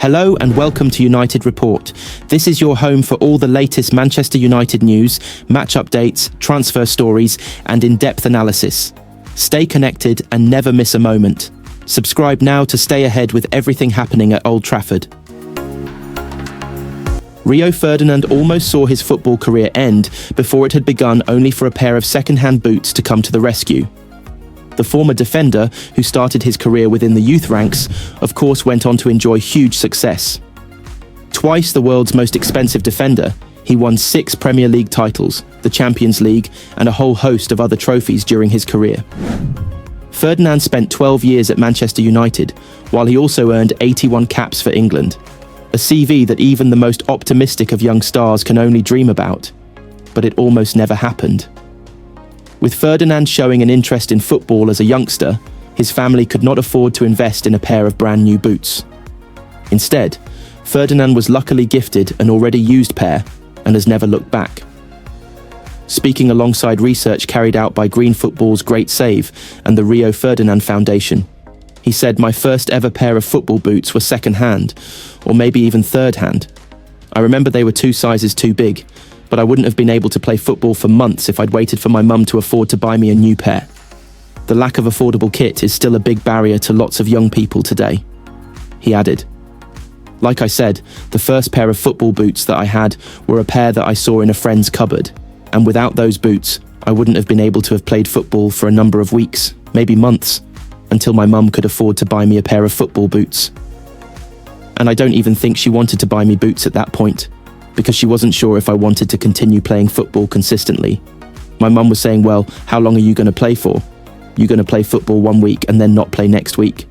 Hello and welcome to United Report. This is your home for all the latest Manchester United news, match updates, transfer stories, and in-depth analysis. Stay connected and never miss a moment. Subscribe now to stay ahead with everything happening at Old Trafford. Rio Ferdinand almost saw his football career end before it had begun, only for a pair of second-hand boots to come to the rescue. The former defender, who started his career within the youth ranks, of course went on to enjoy huge success. Twice the world's most expensive defender, he won 6 Premier League titles, the Champions League, and a whole host of other trophies during his career. Ferdinand spent 12 years at Manchester United, while he also earned 81 caps for England, a CV that even the most optimistic of young stars can only dream about. But it almost never happened. With Ferdinand showing an interest in football as a youngster, his family could not afford to invest in a pair of brand new boots. Instead, Ferdinand was luckily gifted an already used pair and has never looked back. Speaking alongside research carried out by Green Football's Great Save and the Rio Ferdinand Foundation, he said, "My first ever pair of football boots were second-hand, or maybe even third-hand. I remember they were 2 sizes too big, but I wouldn't have been able to play football for months if I'd waited for my mum to afford to buy me a new pair." The lack of affordable kit is still a big barrier to lots of young people today, he added. Like I said, the first pair of football boots that I had were a pair that I saw in a friend's cupboard, and without those boots, I wouldn't have been able to have played football for a number of weeks, maybe months, until my mum could afford to buy me a pair of football boots. And I don't even think she wanted to buy me boots at that point, because she wasn't sure if I wanted to continue playing football consistently. My mum was saying, "Well, how long are you going to play for? You're going to play football one week and then not play next week."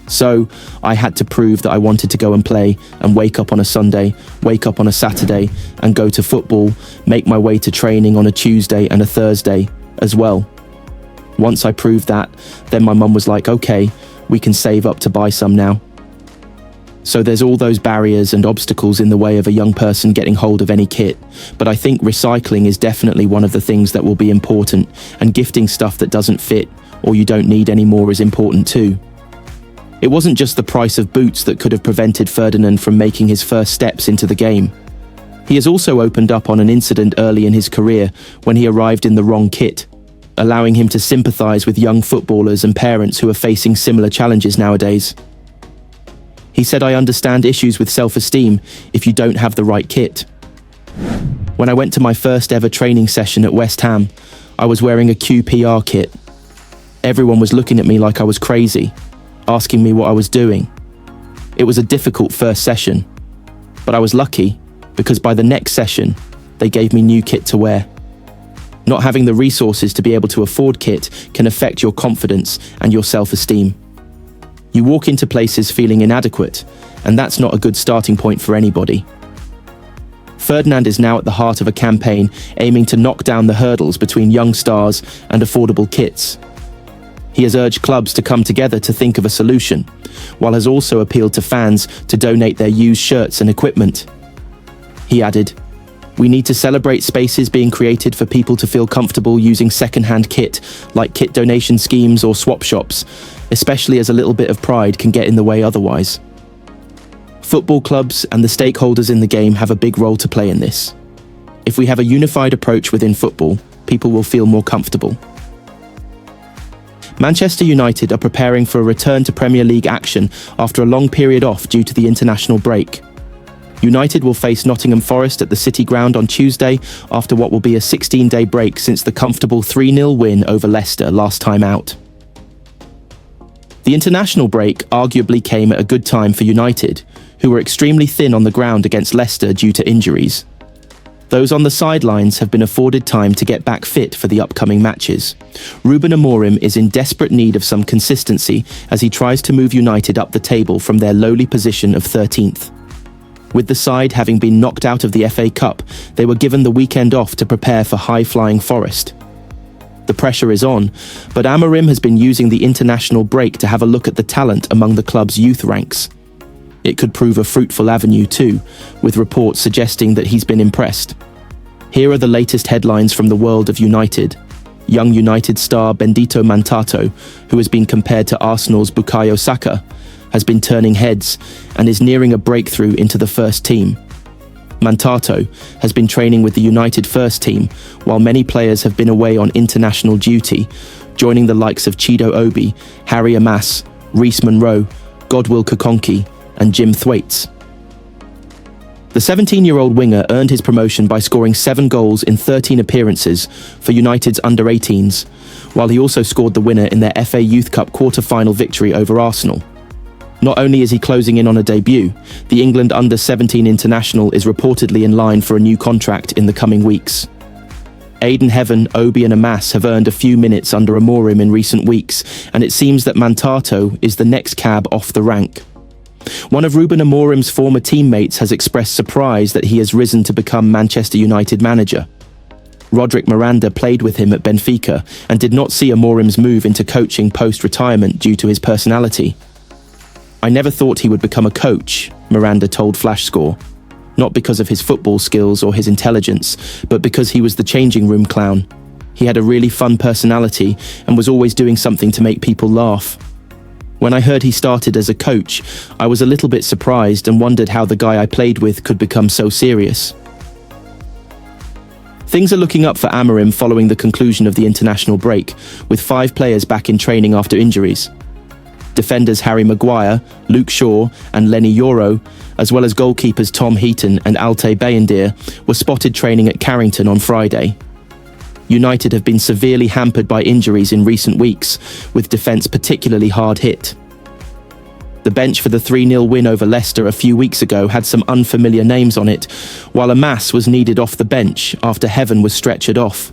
So I had to prove that I wanted to go and play and wake up on a Sunday, wake up on a Saturday and go to football, make my way to training on a Tuesday and a Thursday as well. Once I proved that, then my mum was like, "Okay, we can save up to buy some now." So there's all those barriers and obstacles in the way of a young person getting hold of any kit, but I think recycling is definitely one of the things that will be important, and gifting stuff that doesn't fit or you don't need anymore is important too. It wasn't just the price of boots that could have prevented Ferdinand from making his first steps into the game. He has also opened up on an incident early in his career when he arrived in the wrong kit, allowing him to sympathise with young footballers and parents who are facing similar challenges nowadays. He said, "I understand issues with self-esteem if you don't have the right kit. When I went to my first ever training session at West Ham, I was wearing a QPR kit. Everyone was looking at me like I was crazy, asking me what I was doing. It was a difficult first session, but I was lucky because by the next session, they gave me new kit to wear. Not having the resources to be able to afford kit can affect your confidence and your self-esteem. You walk into places feeling inadequate, and that's not a good starting point for anybody." Ferdinand is now at the heart of a campaign aiming to knock down the hurdles between young stars and affordable kits. He has urged clubs to come together to think of a solution, while has also appealed to fans to donate their used shirts and equipment. He added, "We need to celebrate spaces being created for people to feel comfortable using second-hand kit, like kit donation schemes or swap shops, especially as a little bit of pride can get in the way otherwise." Football clubs and the stakeholders in the game have a big role to play in this. If we have a unified approach within football, people will feel more comfortable. Manchester United are preparing for a return to Premier League action after a long period off due to the international break. United will face Nottingham Forest at the City Ground on Tuesday after what will be a 16-day break since the comfortable 3-0 win over Leicester last time out. The international break arguably came at a good time for United, who were extremely thin on the ground against Leicester due to injuries. Those on the sidelines have been afforded time to get back fit for the upcoming matches. Ruben Amorim is in desperate need of some consistency as he tries to move United up the table from their lowly position of 13th. With the side having been knocked out of the FA Cup, they were given the weekend off to prepare for high-flying Forest. The pressure is on, but Amorim has been using the international break to have a look at the talent among the club's youth ranks. It could prove a fruitful avenue too, with reports suggesting that he's been impressed. Here are the latest headlines from the world of United. Young United star Benedetto Mantato, who has been compared to Arsenal's Bukayo Saka, has been turning heads and is nearing a breakthrough into the first team. Mantato has been training with the United first team, while many players have been away on international duty, joining the likes of Chido Obi, Harry Amas, Reece Monroe, Godwill Kokonki, and Jim Thwaites. The 17-year-old winger earned his promotion by scoring 7 goals in 13 appearances for United's under-18s, while he also scored the winner in their FA Youth Cup quarter-final victory over Arsenal. Not only is he closing in on a debut, the England under-17 international is reportedly in line for a new contract in the coming weeks. Aiden Heaven, Obi and Amas have earned a few minutes under Amorim in recent weeks, and it seems that Mantato is the next cab off the rank. One of Ruben Amorim's former teammates has expressed surprise that he has risen to become Manchester United manager. Roderick Miranda played with him at Benfica and did not see Amorim's move into coaching post-retirement due to his personality. "I never thought he would become a coach," Miranda told FlashScore. Not because of his football skills or his intelligence, but because he was the changing room clown. He had a really fun personality and was always doing something to make people laugh. When I heard he started as a coach, I was a little bit surprised and wondered how the guy I played with could become so serious. Things are looking up for Amorim following the conclusion of the international break, with 5 players back in training after injuries. Defenders Harry Maguire, Luke Shaw and Lenny Yoro, as well as goalkeepers Tom Heaton and Altay Bayindir, were spotted training at Carrington on Friday. United have been severely hampered by injuries in recent weeks, with defence particularly hard hit. The bench for the 3-0 win over Leicester a few weeks ago had some unfamiliar names on it, while Amas was needed off the bench after Heaven was stretchered off.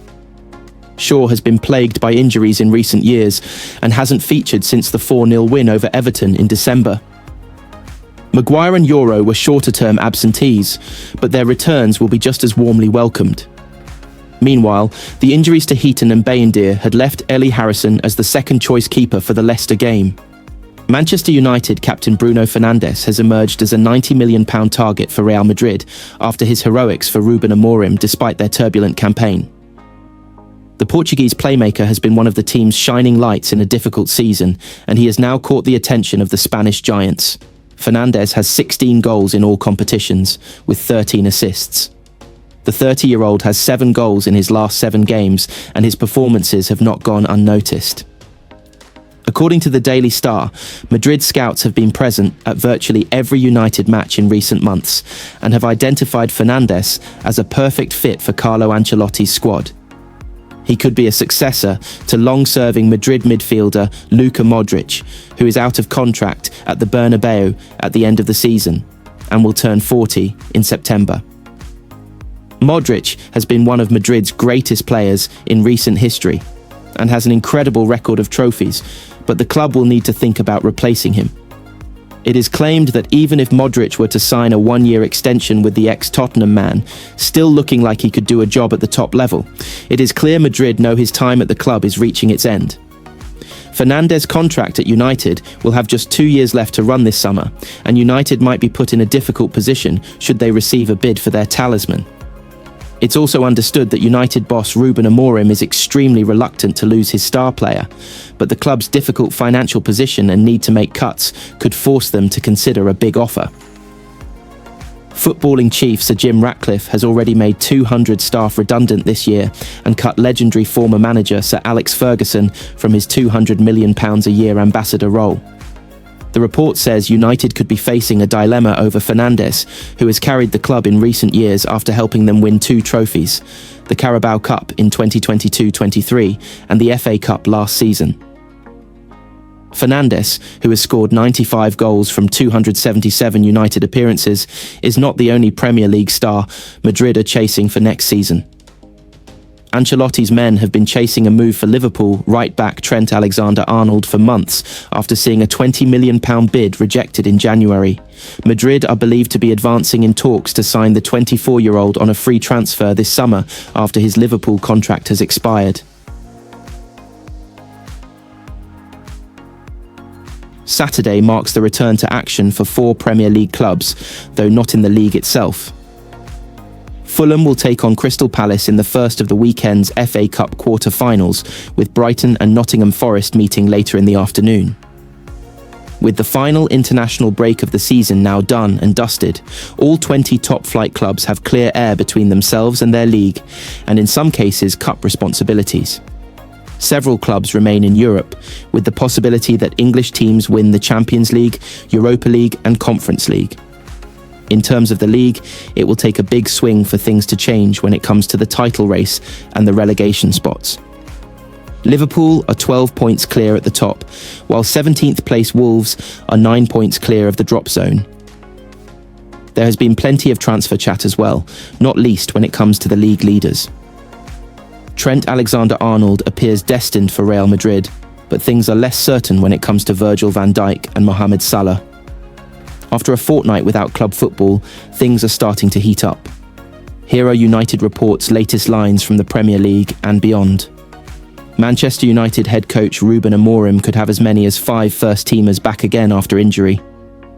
Shaw has been plagued by injuries in recent years and hasn't featured since the 4-0 win over Everton in December. Maguire and Yoro were shorter-term absentees, but their returns will be just as warmly welcomed. Meanwhile, the injuries to Heaton and Bayindir had left Ellie Harrison as the second-choice keeper for the Leicester game. Manchester United captain Bruno Fernandes has emerged as a £90 million target for Real Madrid after his heroics for Ruben Amorim despite their turbulent campaign. The Portuguese playmaker has been one of the team's shining lights in a difficult season, and he has now caught the attention of the Spanish giants. Fernandes has 16 goals in all competitions, with 13 assists. The 30-year-old has 7 goals in his last 7 games, and his performances have not gone unnoticed. According to the Daily Star, Madrid scouts have been present at virtually every United match in recent months, and have identified Fernandes as a perfect fit for Carlo Ancelotti's squad. He could be a successor to long-serving Madrid midfielder Luka Modric, who is out of contract at the Bernabeu at the end of the season, and will turn 40 in September. Modric has been one of Madrid's greatest players in recent history, and has an incredible record of trophies, but the club will need to think about replacing him. It is claimed that even if Modric were to sign a 1-year extension with the ex-Tottenham man, still looking like he could do a job at the top level, it is clear Madrid know his time at the club is reaching its end. Fernandes' contract at United will have just 2 years left to run this summer, and United might be put in a difficult position should they receive a bid for their talisman. It's also understood that United boss Ruben Amorim is extremely reluctant to lose his star player, but the club's difficult financial position and need to make cuts could force them to consider a big offer. Footballing chief Sir Jim Ratcliffe has already made 200 staff redundant this year and cut legendary former manager Sir Alex Ferguson from his £200 million a year ambassador role. The report says United could be facing a dilemma over Fernandes, who has carried the club in recent years after helping them win 2 trophies, the Carabao Cup in 2022-23 and the FA Cup last season. Fernandes, who has scored 95 goals from 277 United appearances, is not the only Premier League star Madrid are chasing for next season. Ancelotti's men have been chasing a move for Liverpool right-back Trent Alexander-Arnold for months after seeing a £20 million bid rejected in January. Madrid are believed to be advancing in talks to sign the 24-year-old on a free transfer this summer after his Liverpool contract has expired. Saturday marks the return to action for 4 Premier League clubs, though not in the league itself. Fulham will take on Crystal Palace in the first of the weekend's FA Cup quarter-finals, with Brighton and Nottingham Forest meeting later in the afternoon. With the final international break of the season now done and dusted, all 20 top-flight clubs have clear air between themselves and their league, and in some cases, cup responsibilities. Several clubs remain in Europe, with the possibility that English teams win the Champions League, Europa League and Conference League. In terms of the league, it will take a big swing for things to change when it comes to the title race and the relegation spots. Liverpool are 12 points clear at the top, while 17th place Wolves are 9 points clear of the drop zone. There has been plenty of transfer chat as well, not least when it comes to the league leaders. Trent Alexander-Arnold appears destined for Real Madrid, but things are less certain when it comes to Virgil van Dijk and Mohamed Salah. After a fortnight without club football, things are starting to heat up. Here are United Report's latest lines from the Premier League and beyond. Manchester United head coach Ruben Amorim could have as many as 5 first-teamers back again after injury.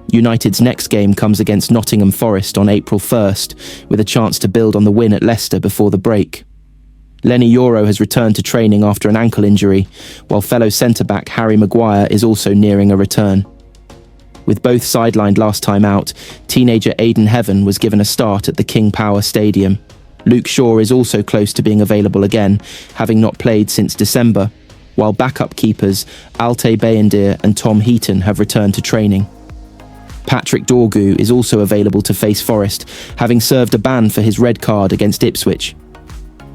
United's next game comes against Nottingham Forest on April 1st, with a chance to build on the win at Leicester before the break. Lenny Yoro has returned to training after an ankle injury, while fellow centre-back Harry Maguire is also nearing a return. With both sidelined last time out, teenager Aiden Heaven was given a start at the King Power Stadium. Luke Shaw is also close to being available again, having not played since December, while backup keepers Altay Bayindir and Tom Heaton have returned to training. Patrick Dorgu is also available to face Forest, having served a ban for his red card against Ipswich.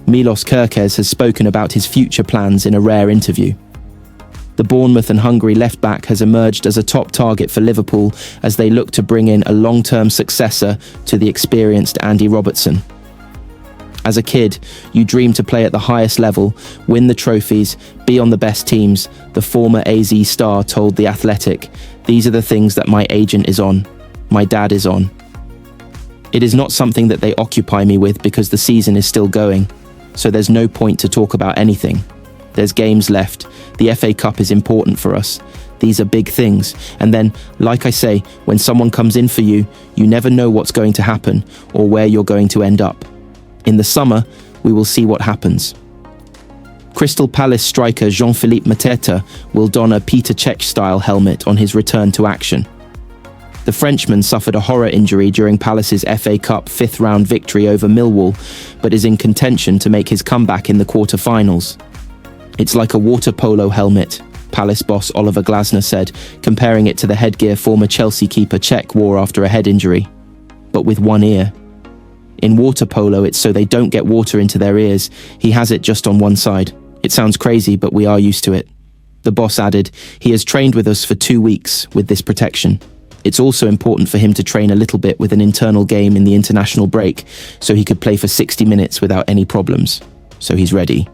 Milos Kerkez has spoken about his future plans in a rare interview. The Bournemouth and Hungary left-back has emerged as a top target for Liverpool as they look to bring in a long-term successor to the experienced Andy Robertson. As a kid, you dream to play at the highest level, win the trophies, be on the best teams, the former AZ star told The Athletic. These are the things that my agent is on. My dad is on. It is not something that they occupy me with because the season is still going, so there's no point to talk about anything. There's games left. The FA Cup is important for us. These are big things. And then, like I say, when someone comes in for you, you never know what's going to happen or where you're going to end up. In the summer, we will see what happens. Crystal Palace striker Jean-Philippe Mateta will don a Peter Cech-style helmet on his return to action. The Frenchman suffered a horror injury during Palace's FA Cup 5th-round victory over Millwall, but is in contention to make his comeback in the quarter-finals. It's like a water polo helmet, Palace boss Oliver Glasner said, comparing it to the headgear former Chelsea keeper Cech wore after a head injury, but with one ear. In water polo, it's so they don't get water into their ears. He has it just on one side. It sounds crazy, but we are used to it. The boss added, he has trained with us for 2 weeks with this protection. It's also important for him to train a little bit with an internal game in the international break, so he could play for 60 minutes without any problems. So he's ready.